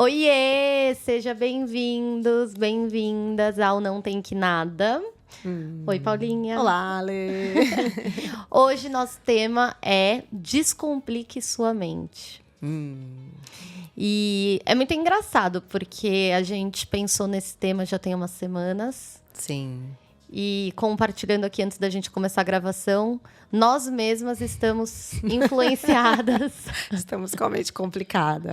Oiê! Seja bem-vindos, bem-vindas ao Não Tem Que Nada. Oi, Paulinha. Olá, Ale. Hoje nosso tema é Descomplique Sua Mente. E é muito engraçado, porque a gente pensou nesse tema já tem umas semanas. Sim. E compartilhando aqui antes da gente começar a gravação, nós mesmas estamos influenciadas. Estamos com a mente complicada.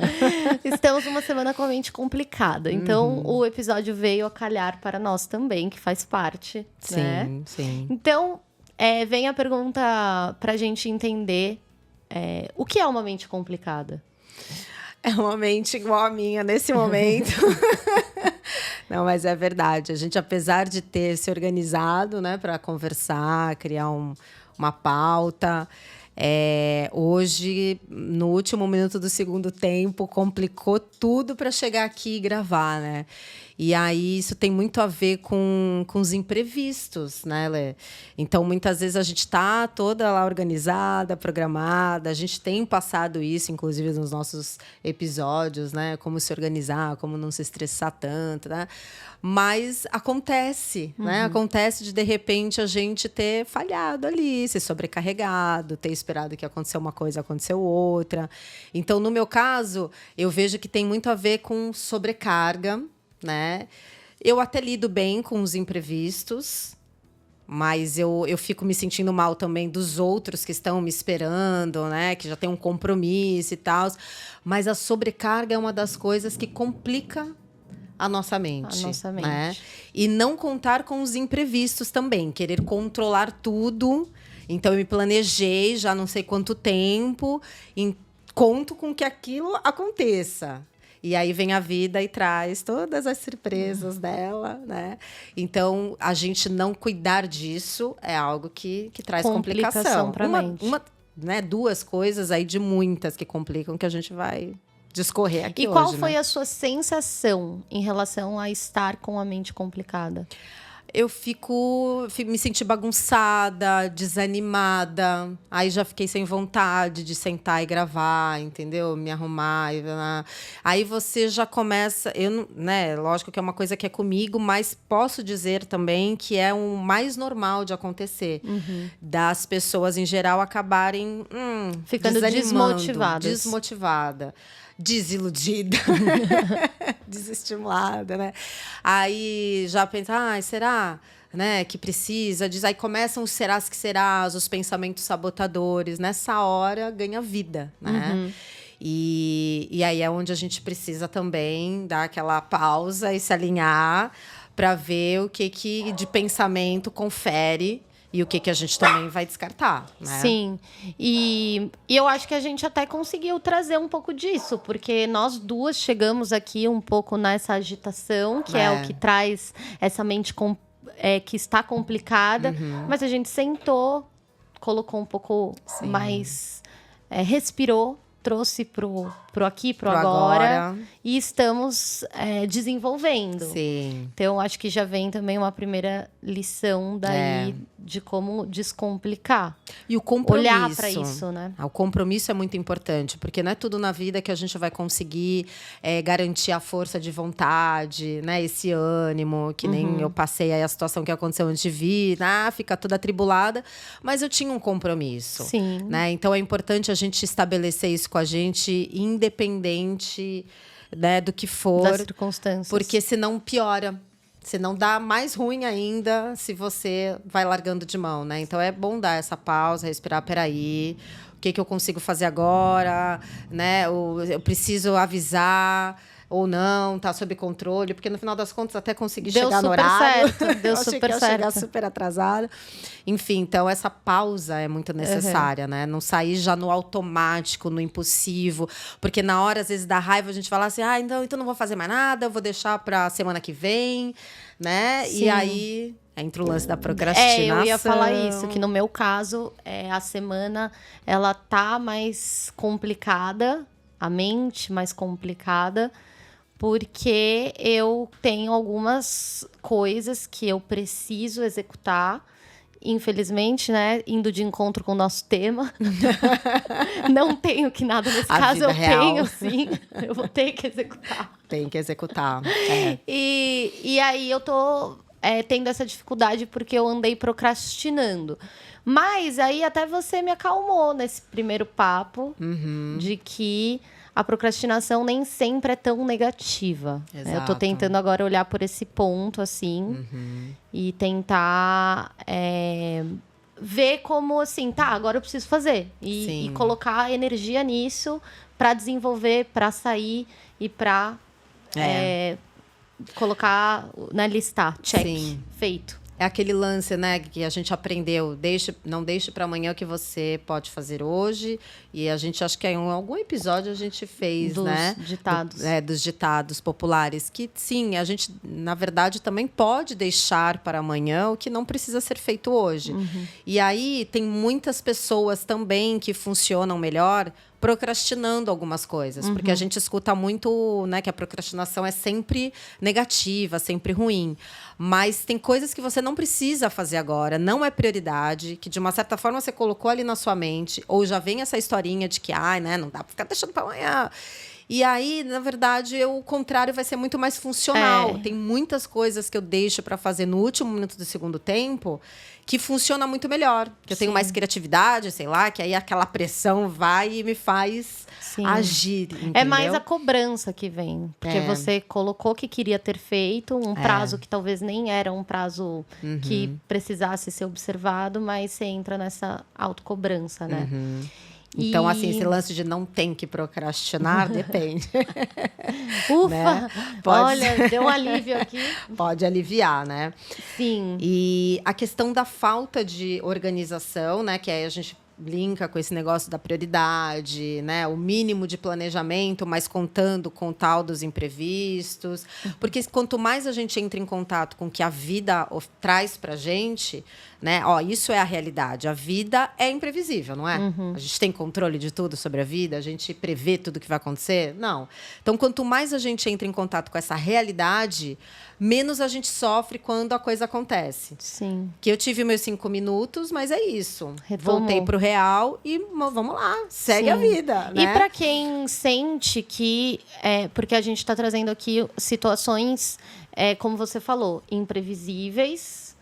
Estamos numa semana com a mente complicada. Então, o episódio veio a calhar para nós também, que faz parte, né? Sim. Então, vem a pergunta para a gente entender o que é uma mente complicada? É uma mente igual a minha nesse momento. Não, mas é verdade. A gente, apesar de ter se organizado, né, para conversar, criar uma pauta, hoje, no último minuto do segundo tempo, complicou tudo para chegar aqui e gravar, né? E aí, isso tem muito a ver com os imprevistos, né, Lê? Então, muitas vezes, a gente está toda lá organizada, programada. A gente tem passado isso, inclusive, nos nossos episódios, né? Como se organizar, como não se estressar tanto, né? Mas acontece, né? Acontece de repente, a gente ter falhado ali, ser sobrecarregado, ter esperado que aconteceu uma coisa, aconteceu outra. Então, no meu caso, eu vejo que tem muito a ver com sobrecarga, né? Eu até lido bem com os imprevistos, mas eu fico me sentindo mal também dos outros que estão me esperando, né? Que já tem um compromisso e tal. Mas a sobrecarga é uma das coisas que complica a nossa mente. Né? E não contar com os imprevistos também, querer controlar tudo. Então, eu me planejei já não sei quanto tempo, conto com que aquilo aconteça. E aí vem a vida e traz todas as surpresas dela, né? Então, a gente não cuidar disso é algo que traz complicação. Pra mente. Né, duas coisas aí de muitas que complicam, que a gente vai discorrer aqui hoje. E qual foi a sua sensação em relação a estar com a mente complicada? Eu me senti bagunçada, desanimada. Aí já fiquei sem vontade de sentar e gravar, entendeu? Me arrumar. Aí você já começa... né? Lógico que é uma coisa que é comigo, mas posso dizer também que é o mais normal de acontecer. Das pessoas, em geral, acabarem ficando desmotivada. Desiludida, desestimulada, né? Aí já pensa, será, né, que precisa? Aí começam os serás que serás, os pensamentos sabotadores. Nessa hora ganha vida, né? E aí é onde a gente precisa também dar aquela pausa e se alinhar para ver o que de pensamento confere e o que a gente também vai descartar, né? Sim. E eu acho que a gente até conseguiu trazer um pouco disso, porque nós duas chegamos aqui um pouco nessa agitação, que é o que traz essa mente que está complicada. Mas a gente sentou, colocou um pouco mais... respirou, trouxe pro aqui, pro agora. E estamos desenvolvendo. Sim. Então, acho que já vem também uma primeira lição daí de como descomplicar. E o compromisso. Olhar para isso, né? O compromisso é muito importante, porque não é tudo na vida que a gente vai conseguir garantir a força de vontade, né? Esse ânimo, que nem eu passei aí a situação que aconteceu antes de vir, fica toda atribulada, mas eu tinha um compromisso. Sim. Né? Então, é importante a gente estabelecer isso com a gente, independente, né, do que for. Das circunstâncias. Porque senão piora. Senão dá mais ruim ainda se você vai largando de mão, né? Então, é bom dar essa pausa, respirar, peraí, o que eu consigo fazer agora, né? Eu preciso avisar ou não, tá sob controle, porque no final das contas até consegui chegar no horário. Deu super certo. Chegar super atrasada. Enfim, então essa pausa é muito necessária, né? Não sair já no automático, no impulsivo, porque na hora às vezes da raiva a gente fala assim: então não vou fazer mais nada, eu vou deixar para semana que vem, né? Sim. E aí entra o lance da procrastinação. Eu ia falar isso, que no meu caso, a semana ela tá mais complicada, a mente mais complicada, porque eu tenho algumas coisas que eu preciso executar infelizmente, né, indo de encontro com o nosso tema. Não tenho que nada nesse caso, eu tenho sim. Eu vou ter que executar. Tem que executar. E aí eu tô tendo essa dificuldade porque eu andei procrastinando. Mas aí até você me acalmou nesse primeiro papo de que a procrastinação nem sempre é tão negativa. Eu tô tentando agora olhar por esse ponto, assim, e tentar ver como, assim, tá, agora eu preciso fazer. E colocar energia nisso para desenvolver, para sair e para colocar, né, listar, check, feito. É aquele lance, né, que a gente aprendeu. Não deixe para amanhã o que você pode fazer hoje. E a gente, acho que em algum episódio a gente fez, dos ditados. Dos ditados populares. Que, sim, a gente, na verdade, também pode deixar para amanhã o que não precisa ser feito hoje. E aí, tem muitas pessoas também que funcionam melhor procrastinando algumas coisas. Porque a gente escuta muito, né, que a procrastinação é sempre negativa, sempre ruim. Mas tem coisas que você não precisa fazer agora, não é prioridade, que de uma certa forma você colocou ali na sua mente, ou já vem essa historinha de que, né, não dá para ficar deixando para amanhã. E aí, na verdade, o contrário vai ser muito mais funcional. Tem muitas coisas que eu deixo para fazer no último minuto do segundo tempo que funciona muito melhor. Que eu tenho mais criatividade, sei lá, que aí aquela pressão vai e me faz agir, entendeu? É mais a cobrança que vem. Porque você colocou que queria ter feito um prazo que talvez nem era um prazo que precisasse ser observado, mas você entra nessa autocobrança, né? Então, assim, esse lance de não tem que procrastinar, depende. Ufa! Né? Olha, deu um alívio aqui. Pode aliviar, né? Sim. E a questão da falta de organização, né? Que aí a gente linka com esse negócio da prioridade, né? O mínimo de planejamento, mas contando com o tal dos imprevistos. Porque quanto mais a gente entra em contato com o que a vida traz pra gente, né? Isso é a realidade. A vida é imprevisível, não é? A gente tem controle de tudo sobre a vida? A gente prevê tudo que vai acontecer? Não. Então, quanto mais a gente entra em contato com essa realidade, menos a gente sofre quando a coisa acontece. Sim. Que eu tive meus 5 minutos, mas é isso. Retomou. Voltei pro real e vamos lá, segue a vida. Né? E para quem sente que... porque a gente está trazendo aqui situações, como você falou, imprevisíveis,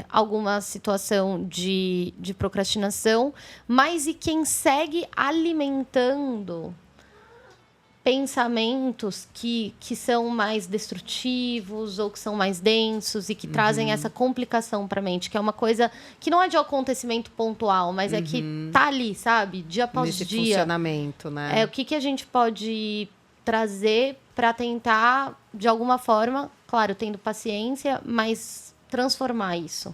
alguma situação de procrastinação, mas e quem segue alimentando pensamentos que são mais destrutivos ou que são mais densos e que trazem essa complicação para a mente, que é uma coisa que não é de acontecimento pontual, mas é que tá ali, sabe? Dia após Nesse dia. Funcionamento, né? O que a gente pode trazer para tentar, de alguma forma, claro, tendo paciência, mas transformar isso.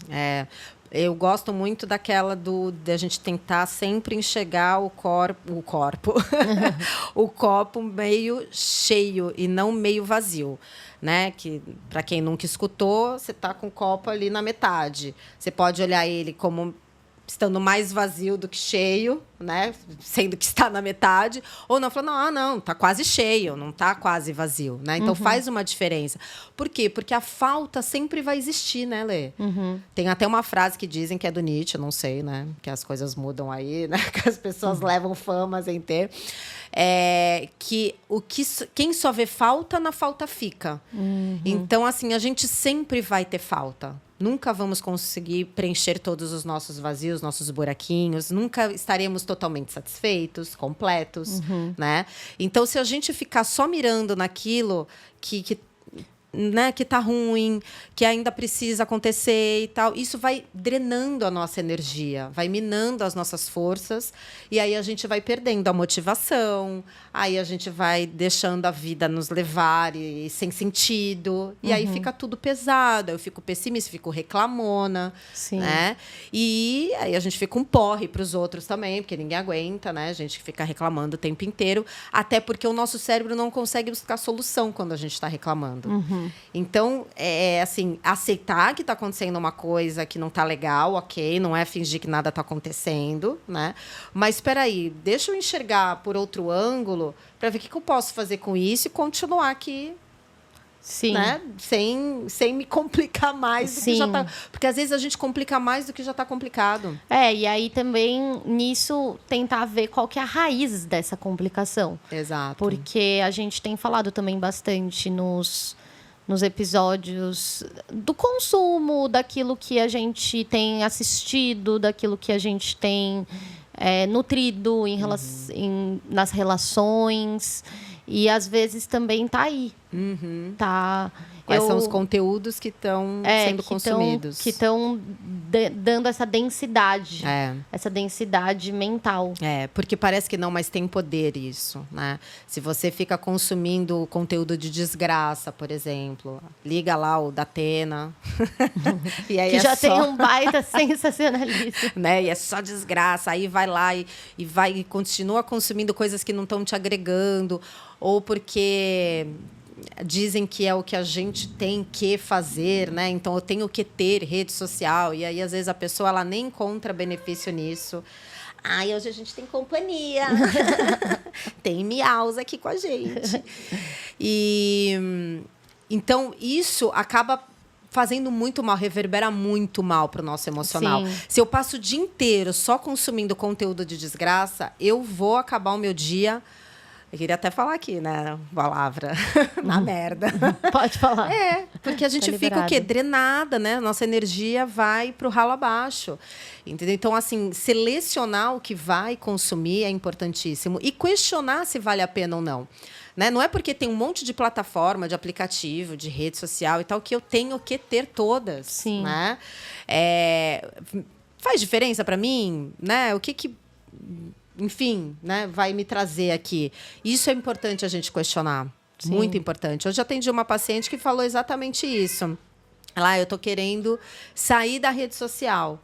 Eu gosto muito daquela de a gente tentar sempre enxergar o copo meio cheio e não meio vazio, né? Que para quem nunca escutou, você tá com o copo ali na metade. Você pode olhar ele como estando mais vazio do que cheio, né? Sendo que está na metade, ou não, falando, não, tá quase cheio, não tá quase vazio, né? Então faz uma diferença. Por quê? Porque a falta sempre vai existir, né, Lê? Tem até uma frase que dizem que é do Nietzsche, não sei, né? Que as coisas mudam aí, né? Que as pessoas levam fama sem ter. Quem só vê falta, na falta fica. Então, assim, a gente sempre vai ter falta. Nunca vamos conseguir preencher todos os nossos vazios, nossos buraquinhos. Nunca estaremos totalmente satisfeitos, completos, né? Então, se a gente ficar só mirando naquilo né, que tá ruim, que ainda precisa acontecer e tal, isso vai drenando a nossa energia, vai minando as nossas forças, e aí a gente vai perdendo a motivação, aí a gente vai deixando a vida nos levar e sem sentido, e aí fica tudo pesado, eu fico pessimista, fico reclamona, né? E aí a gente fica um porre para os outros também, porque ninguém aguenta, né? A gente fica reclamando o tempo inteiro, até porque o nosso cérebro não consegue buscar solução quando a gente está reclamando. Então, assim, aceitar que está acontecendo uma coisa que não está legal, ok, não é fingir que nada está acontecendo, né? Mas, espera aí, deixa eu enxergar por outro ângulo para ver o que eu posso fazer com isso e continuar aqui Sim. Né? Sem me complicar mais do que já tá. Porque às vezes a gente complica mais do que já está complicado. E aí também nisso tentar ver qual que é a raiz dessa complicação. Exato. Porque a gente tem falado também bastante nos episódios do consumo, daquilo que a gente tem assistido, daquilo que a gente tem nutrido nas relações. E às vezes também tá aí. Tá. Quais são os conteúdos que estão sendo consumidos? Que estão dando essa densidade. Essa densidade mental. Porque parece que não, mas tem poder isso, né? Se você fica consumindo conteúdo de desgraça, por exemplo, liga lá o Datena. E aí que já tem um baita sensacionalismo. Né? E é só desgraça. Aí vai lá e continua consumindo coisas que não estão te agregando. Ou porque dizem que é o que a gente tem que fazer, né? Então eu tenho que ter rede social. E aí, às vezes, a pessoa ela nem encontra benefício nisso. Hoje a gente tem companhia. Tem miaus aqui com a gente. E então, isso acaba fazendo muito mal, reverbera muito mal para o nosso emocional. Sim. Se eu passo o dia inteiro só consumindo conteúdo de desgraça, eu vou acabar o meu dia... Eu queria até falar aqui, né? Palavra. Na merda. Pode falar. Porque a gente fica o quê? Drenada, né? Nossa energia vai pro ralo abaixo. Entendeu? Então, assim, selecionar o que vai consumir é importantíssimo. E questionar se vale a pena ou não. Né? Não é porque tem um monte de plataforma, de aplicativo, de rede social e tal, que eu tenho que ter todas. Sim. Né? Faz diferença para mim? Né? O que enfim, né, vai me trazer aqui. Isso é importante a gente questionar. Sim. Muito importante. Eu já atendi uma paciente que falou exatamente isso. Eu estou querendo sair da rede social.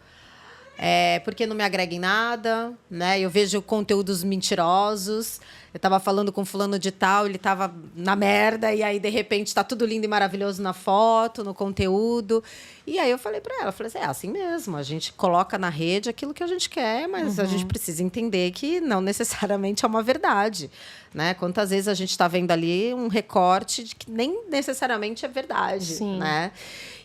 Porque não me agrega em nada, né? Eu vejo conteúdos mentirosos. Eu estava falando com fulano de tal, ele estava na merda, e aí, de repente, está tudo lindo e maravilhoso na foto, no conteúdo. E aí eu falei para ela, assim, é assim mesmo, a gente coloca na rede aquilo que a gente quer, mas a gente precisa entender que não necessariamente é uma verdade. Né? Quantas vezes a gente está vendo ali um recorte de que nem necessariamente é verdade. Sim. Né?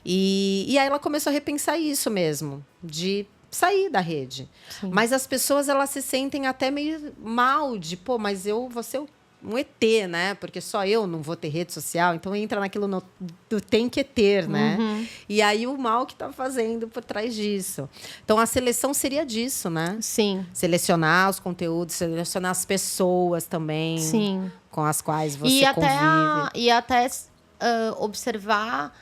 E aí ela começou a repensar isso mesmo, de sair da rede. Sim. Mas as pessoas, elas se sentem até meio mal de, mas eu vou ser um ET, né? Porque só eu não vou ter rede social. Então, entra naquilo do tem que ter, né? E aí, o mal que está fazendo por trás disso. Então, a seleção seria disso, né? Sim. Selecionar os conteúdos, selecionar as pessoas também. Sim. Com as quais você convive. E até observar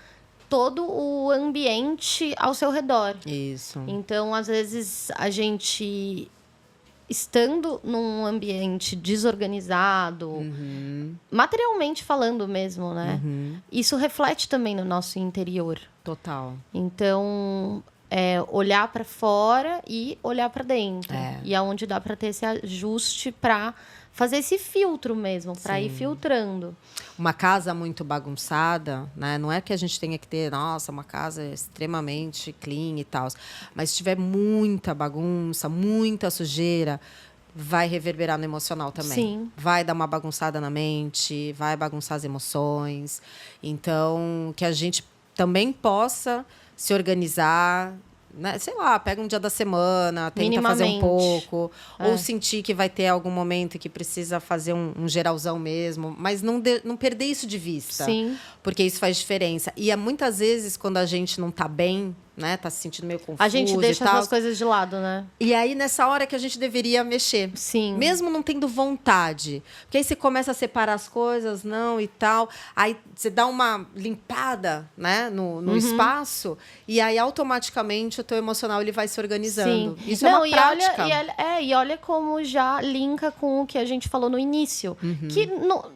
todo o ambiente ao seu redor. Isso. Então, às vezes, a gente, estando num ambiente desorganizado, materialmente falando mesmo, né? Isso reflete também no nosso interior. Total. Então, olhar para fora e olhar para dentro. E aonde dá para ter esse ajuste para fazer esse filtro mesmo, para ir filtrando. Uma casa muito bagunçada, né? Não é que a gente tenha que ter, uma casa extremamente clean e tal. Mas se tiver muita bagunça, muita sujeira, vai reverberar no emocional também. Sim. Vai dar uma bagunçada na mente, vai bagunçar as emoções. Então, que a gente também possa se organizar, né? Sei lá, pega um dia da semana, tenta fazer um pouco. Ou sentir que vai ter algum momento que precisa fazer um geralzão mesmo. Mas não perder isso de vista. Sim. Porque isso faz diferença. E muitas vezes, quando a gente não está bem, né? Tá se sentindo meio confuso. A gente deixa essas coisas de lado, né? E aí, nessa hora que a gente deveria mexer. Sim. Mesmo não tendo vontade. Porque aí você começa a separar as coisas, não, e tal. Aí você dá uma limpada, né? No espaço. E aí, automaticamente, o teu emocional ele vai se organizando. Sim. Isso é uma prática. E olha como já linka com o que a gente falou no início. Que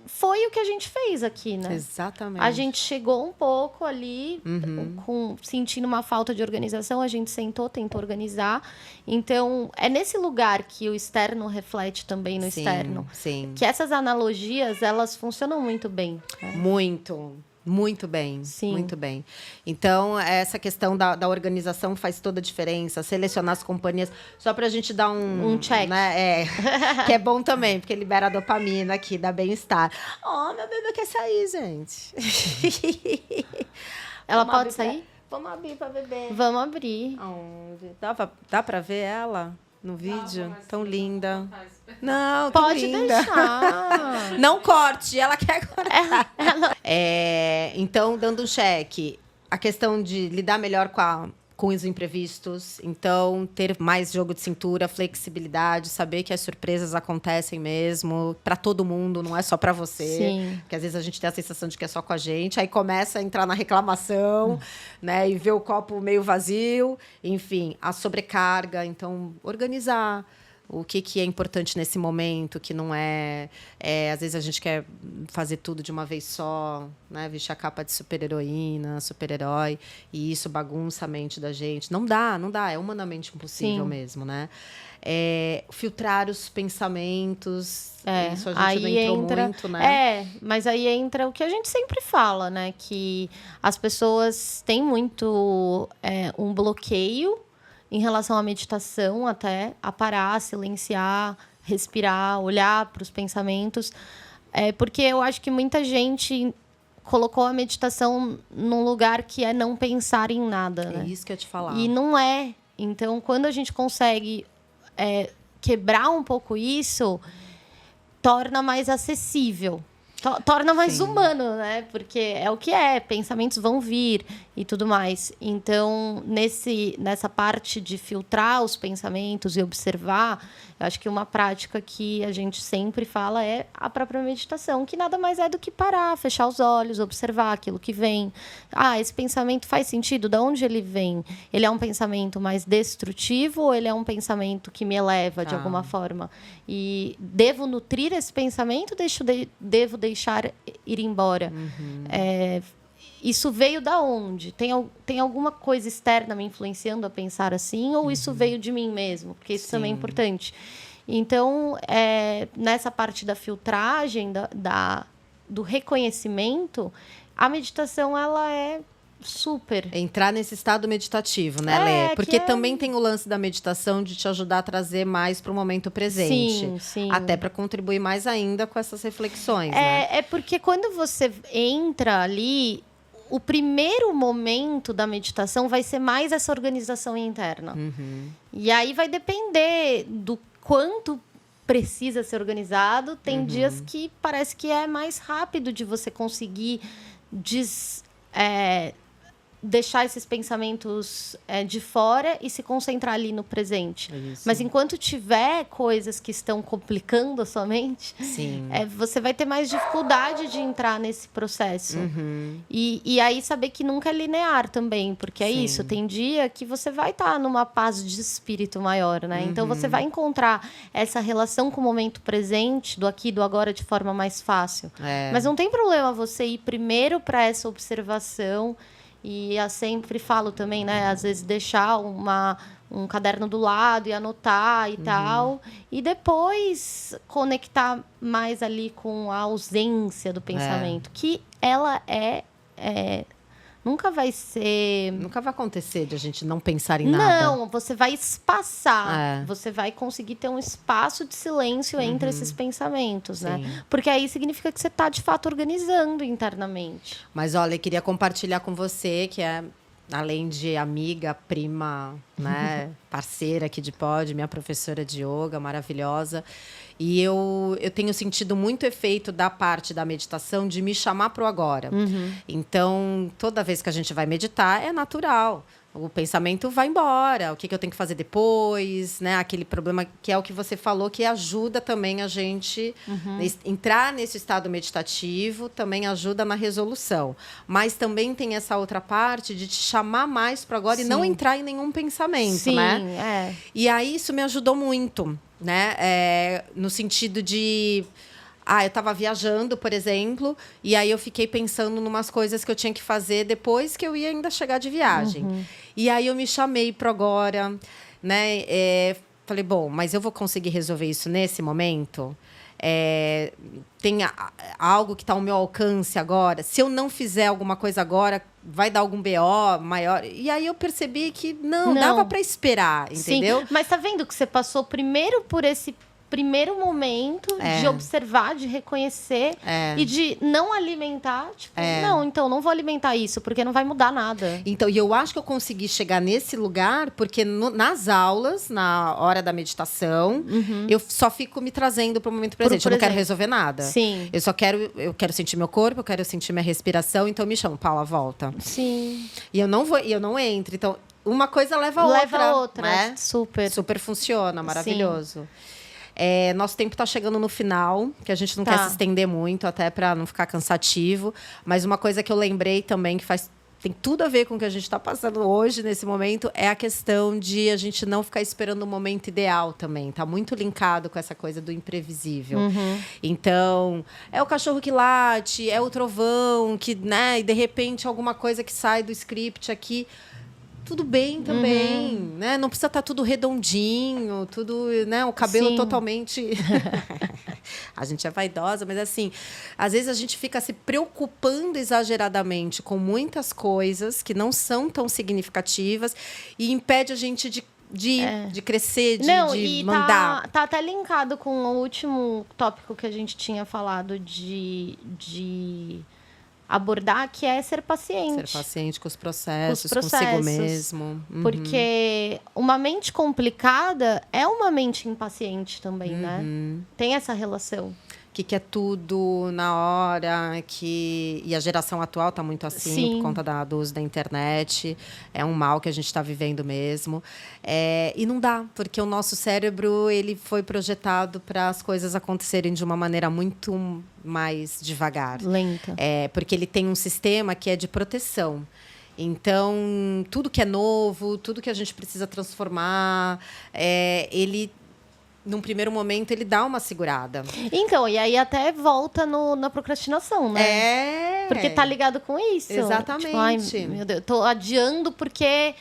foi o que a gente fez aqui, né? Exatamente. A gente chegou um pouco ali, sentindo uma falta de organização, a gente sentou, tentou organizar. Então, é nesse lugar que o externo reflete também no externo. Sim. Que essas analogias, elas funcionam muito bem. Muito. Muito bem, Sim. muito bem. Então, essa questão da organização faz toda a diferença. Selecionar as companhias, só para a gente dar um check. Né? Que é bom também, porque libera a dopamina aqui, dá bem-estar. Oh, meu bebê quer sair, gente. Ela pode sair? Vamos abrir para bebê. Vamos abrir. Onde? Dá para ver ela no vídeo? Tão linda. Não, pode linda. deixar. Não corte, ela quer cortar. Então, dando um cheque, a questão de lidar melhor com os imprevistos. Então, ter mais jogo de cintura, flexibilidade, saber que as surpresas acontecem mesmo para todo mundo, não é só para você. Sim. Porque às vezes a gente tem a sensação de que é só com a gente. Aí começa a entrar na reclamação, né? E ver o copo meio vazio. Enfim, a sobrecarga. Então, organizar o que é importante nesse momento, que não às vezes a gente quer fazer tudo de uma vez só, né? Vestir a capa de super-heroína, super-herói, e isso bagunça a mente da gente. Não dá, é humanamente impossível. Sim. Mesmo, né? Filtrar os pensamentos, isso a gente aí não entrou muito, né? Mas aí entra o que a gente sempre fala, né? Que as pessoas têm muito um bloqueio em relação à meditação, até a parar, silenciar, respirar, olhar para os pensamentos. Porque eu acho que muita gente colocou a meditação num lugar que é não pensar em nada. Né? É isso que eu ia te falar. E não é. Então, quando a gente consegue quebrar um pouco isso, torna mais acessível. Torna mais Sim. humano, né? Porque é o que pensamentos vão vir e tudo mais. Então, nessa parte de filtrar os pensamentos e observar, eu acho que uma prática que a gente sempre fala é a própria meditação, que nada mais é do que parar, fechar os olhos, observar aquilo que vem. Esse pensamento faz sentido? De onde ele vem? Ele é um pensamento mais destrutivo ou ele é um pensamento que me eleva de alguma forma? E devo nutrir esse pensamento ou devo deixar ir embora? Uhum. Isso veio da onde? Tem alguma coisa externa me influenciando a pensar assim? Ou isso veio de mim mesmo? Porque isso também é importante. Então, nessa parte da filtragem, do reconhecimento, a meditação, ela é super. Entrar nesse estado meditativo, né, Lê? Porque também tem o lance da meditação de te ajudar a trazer mais para o momento presente. Sim, sim. Até para contribuir mais ainda com essas reflexões, né? É porque quando você entra ali, o primeiro momento da meditação vai ser mais essa organização interna. Uhum. E aí vai depender do quanto precisa ser organizado. Tem dias que parece que é mais rápido de você conseguir deixar esses pensamentos de fora e se concentrar ali no presente. Isso. Mas enquanto tiver coisas que estão complicando a sua mente, Sim. Você vai ter mais dificuldade de entrar nesse processo. E aí saber que nunca é linear também, porque é isso. Tem dia que você vai estar numa paz de espírito maior, né? Então você vai encontrar essa relação com o momento presente, do aqui e do agora, de forma mais fácil. Mas não tem problema você ir primeiro para essa observação. E eu sempre falo também, né? Às vezes deixar um caderno do lado e anotar e tal. E depois conectar mais ali com a ausência do pensamento. Que ela nunca vai ser... Nunca vai acontecer de a gente não pensar em nada. Não, você vai espaçar. Você vai conseguir ter um espaço de silêncio entre esses pensamentos, né? Porque aí significa que você está, de fato, organizando internamente. Mas, olha, eu queria compartilhar com você, que é, além de amiga, prima, né, parceira aqui de Pod, minha professora de yoga, maravilhosa. E eu tenho sentido muito efeito da parte da meditação de me chamar para o agora. Então, toda vez que a gente vai meditar, é natural. O pensamento vai embora. O que eu tenho que fazer depois, né? Aquele problema que é o que você falou, que ajuda também a gente entrar nesse estado meditativo, também ajuda na resolução. Mas também tem essa outra parte de te chamar mais para agora e não entrar em nenhum pensamento, né? E aí isso me ajudou muito, né? No sentido de... eu estava viajando, por exemplo, e aí eu fiquei pensando em umas coisas que eu tinha que fazer depois que eu ia ainda chegar de viagem. E aí eu me chamei pro agora, né? Falei, bom, mas eu vou conseguir resolver isso nesse momento? tem algo que está ao meu alcance agora. Se eu não fizer alguma coisa agora, vai dar algum BO maior. E aí eu percebi que não. Dava para esperar, entendeu? Sim, mas tá vendo que você passou primeiro por esse primeiro momento de observar, de reconhecer e de não alimentar. Tipo, não, então não vou alimentar isso, porque não vai mudar nada. Então, e eu acho que eu consegui chegar nesse lugar porque nas aulas, na hora da meditação, eu só fico me trazendo para o momento presente. Eu não quero resolver nada. Sim. Eu quero sentir meu corpo, eu quero sentir minha respiração, então me chamo, Paula, volta. Sim. E eu não entro. Então, uma coisa leva a outra. Né? Super funciona, maravilhoso. Nosso tempo está chegando no final, que a gente não quer se estender muito, até para não ficar cansativo. Mas uma coisa que eu lembrei também, que tem tudo a ver com o que a gente está passando hoje, nesse momento, é a questão de a gente não ficar esperando o momento ideal também. Está muito linkado com essa coisa do imprevisível. Então, é o cachorro que late, é o trovão, e de repente alguma coisa que sai do script aqui. Tudo bem também, né? Não precisa estar tudo redondinho, tudo, né? O cabelo totalmente... A gente é vaidosa, mas assim, às vezes a gente fica se preocupando exageradamente com muitas coisas que não são tão significativas e impede a gente de crescer, de mandar. Tá até linkado com o último tópico que a gente tinha falado de abordar, que é ser paciente. Ser paciente com os processos, consigo mesmo. Porque uma mente complicada é uma mente impaciente também, né? Tem essa relação. Que quer tudo na hora, e a geração atual está muito assim, por conta do uso da internet. É um mal que a gente está vivendo mesmo. E não dá, porque o nosso cérebro ele foi projetado para as coisas acontecerem de uma maneira muito mais devagar. Lenta. Porque ele tem um sistema que é de proteção. Então, tudo que é novo, tudo que a gente precisa transformar, ele... Num primeiro momento, ele dá uma segurada. Então, e aí até volta na procrastinação, né? Porque tá ligado com isso. Exatamente. Tipo, ai, meu Deus, tô adiando porque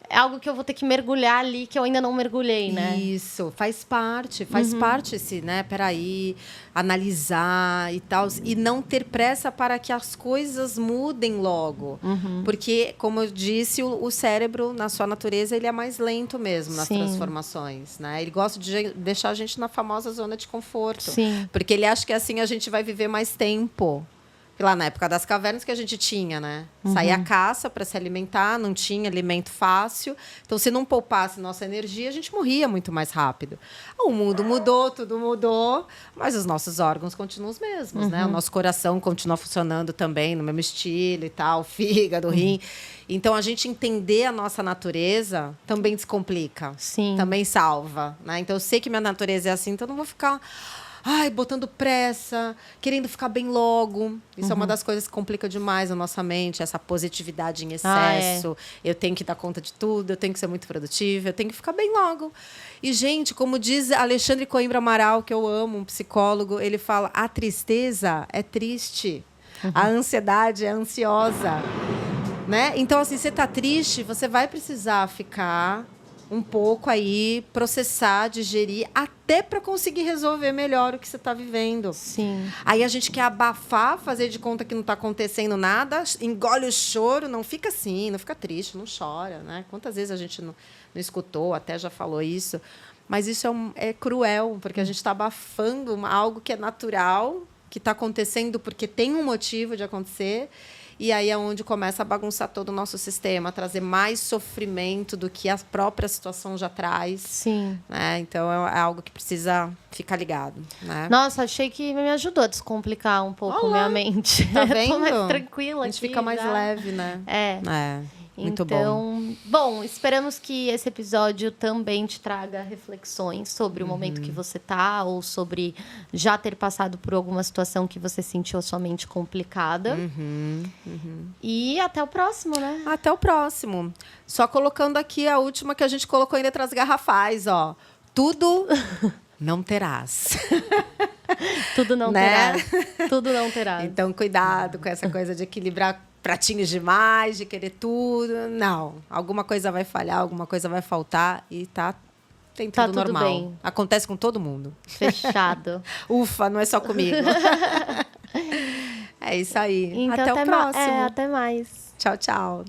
é algo que eu vou ter que mergulhar ali, que eu ainda não mergulhei, né? Isso, faz parte esse, né? Peraí, analisar e tal. E não ter pressa para que as coisas mudem logo. Porque, como eu disse, o cérebro, na sua natureza, ele é mais lento mesmo nas transformações, né? Ele gosta de deixar a gente na famosa zona de conforto. Sim. Porque ele acha que assim a gente vai viver mais tempo. Lá na época das cavernas que a gente tinha, né? Saía a caça para se alimentar, não tinha alimento fácil. Então, se não poupasse nossa energia, a gente morria muito mais rápido. O mundo mudou, tudo mudou, mas os nossos órgãos continuam os mesmos, né? O nosso coração continua funcionando também no mesmo estilo e tal, fígado, rim. Então, a gente entender a nossa natureza também descomplica. Sim. Também salva, né? Então, eu sei que minha natureza é assim, então eu não vou ficar... botando pressa, querendo ficar bem logo. Isso é uma das coisas que complica demais a nossa mente, essa positividade em excesso. Eu tenho que dar conta de tudo, eu tenho que ser muito produtiva, eu tenho que ficar bem logo. E, gente, como diz Alexandre Coimbra Amaral, que eu amo, um psicólogo, ele fala, a tristeza é triste, a ansiedade é ansiosa. Né? Então, assim, você está triste, você vai precisar ficar... um pouco aí, processar, digerir, até para conseguir resolver melhor o que você está vivendo. Sim. Aí a gente quer abafar, fazer de conta que não está acontecendo nada, engole o choro, não fica assim, não fica triste, não chora, né? Quantas vezes a gente não escutou, até já falou isso. Mas isso é cruel, porque a gente está abafando algo que é natural, que está acontecendo porque tem um motivo de acontecer. E aí é onde começa a bagunçar todo o nosso sistema, a trazer mais sofrimento do que a própria situação já traz. Sim. Né? Então, é algo que precisa ficar ligado. Né? Nossa, achei que me ajudou a descomplicar um pouco minha mente. Tá vendo? Tô mais tranquila aqui. A gente fica mais leve, né? Muito bom, esperamos que esse episódio também te traga reflexões sobre o momento que você tá, ou sobre já ter passado por alguma situação que você sentiu a sua mente complicada. E até o próximo, né? Até o próximo. Só colocando aqui a última que a gente colocou em letras garrafais, ó. Tudo não terás. Tudo não terás. Tudo não terás. Então, cuidado com essa coisa de equilibrar pratinhos demais, de querer tudo. Não. Alguma coisa vai falhar, alguma coisa vai faltar e tá tem Tá tudo tudo normal. bem. Acontece com todo mundo. Fechado. Ufa, não é só comigo. É isso aí. Então, até o próximo. Até mais. Tchau, tchau.